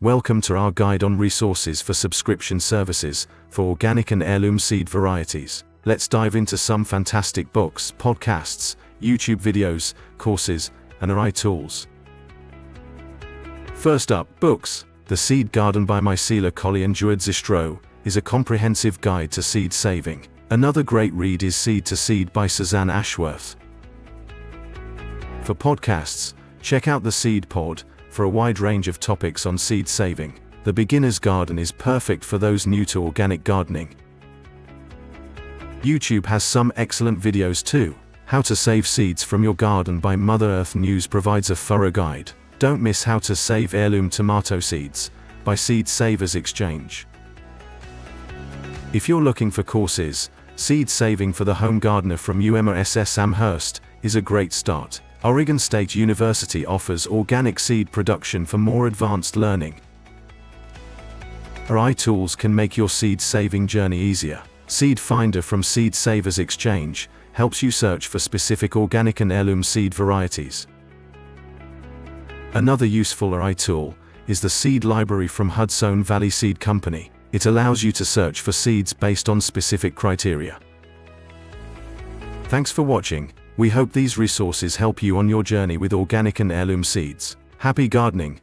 Welcome to our guide on resources for subscription services for organic and heirloom seed varieties. Let's dive into some fantastic books, podcasts, YouTube videos, courses, and AI tools. First up, books. The Seed Garden by Mycela Colley and Juad Zistro is a comprehensive guide to seed saving. Another great read is Seed to Seed by Suzanne Ashworth. For podcasts, check out the Seed Pod for a wide range of topics on seed saving. The Beginner's Garden is perfect for those new to organic gardening. YouTube has some excellent videos too. How to Save Seeds from Your Garden by Mother Earth News provides a thorough guide. Don't miss How to Save Heirloom Tomato Seeds by Seed Savers Exchange. If you're looking for courses, Seed Saving for the Home Gardener from UMass Amherst is a great start. Oregon State University offers organic seed production for more advanced learning. AI tools can make your seed saving journey easier. Seed Finder from Seed Savers Exchange helps you search for specific organic and heirloom seed varieties. Another useful AI tool is the Seed Library from Hudson Valley Seed Company. It allows you to search for seeds based on specific criteria. Thanks for watching. We hope these resources help you on your journey with organic and heirloom seeds. Happy gardening!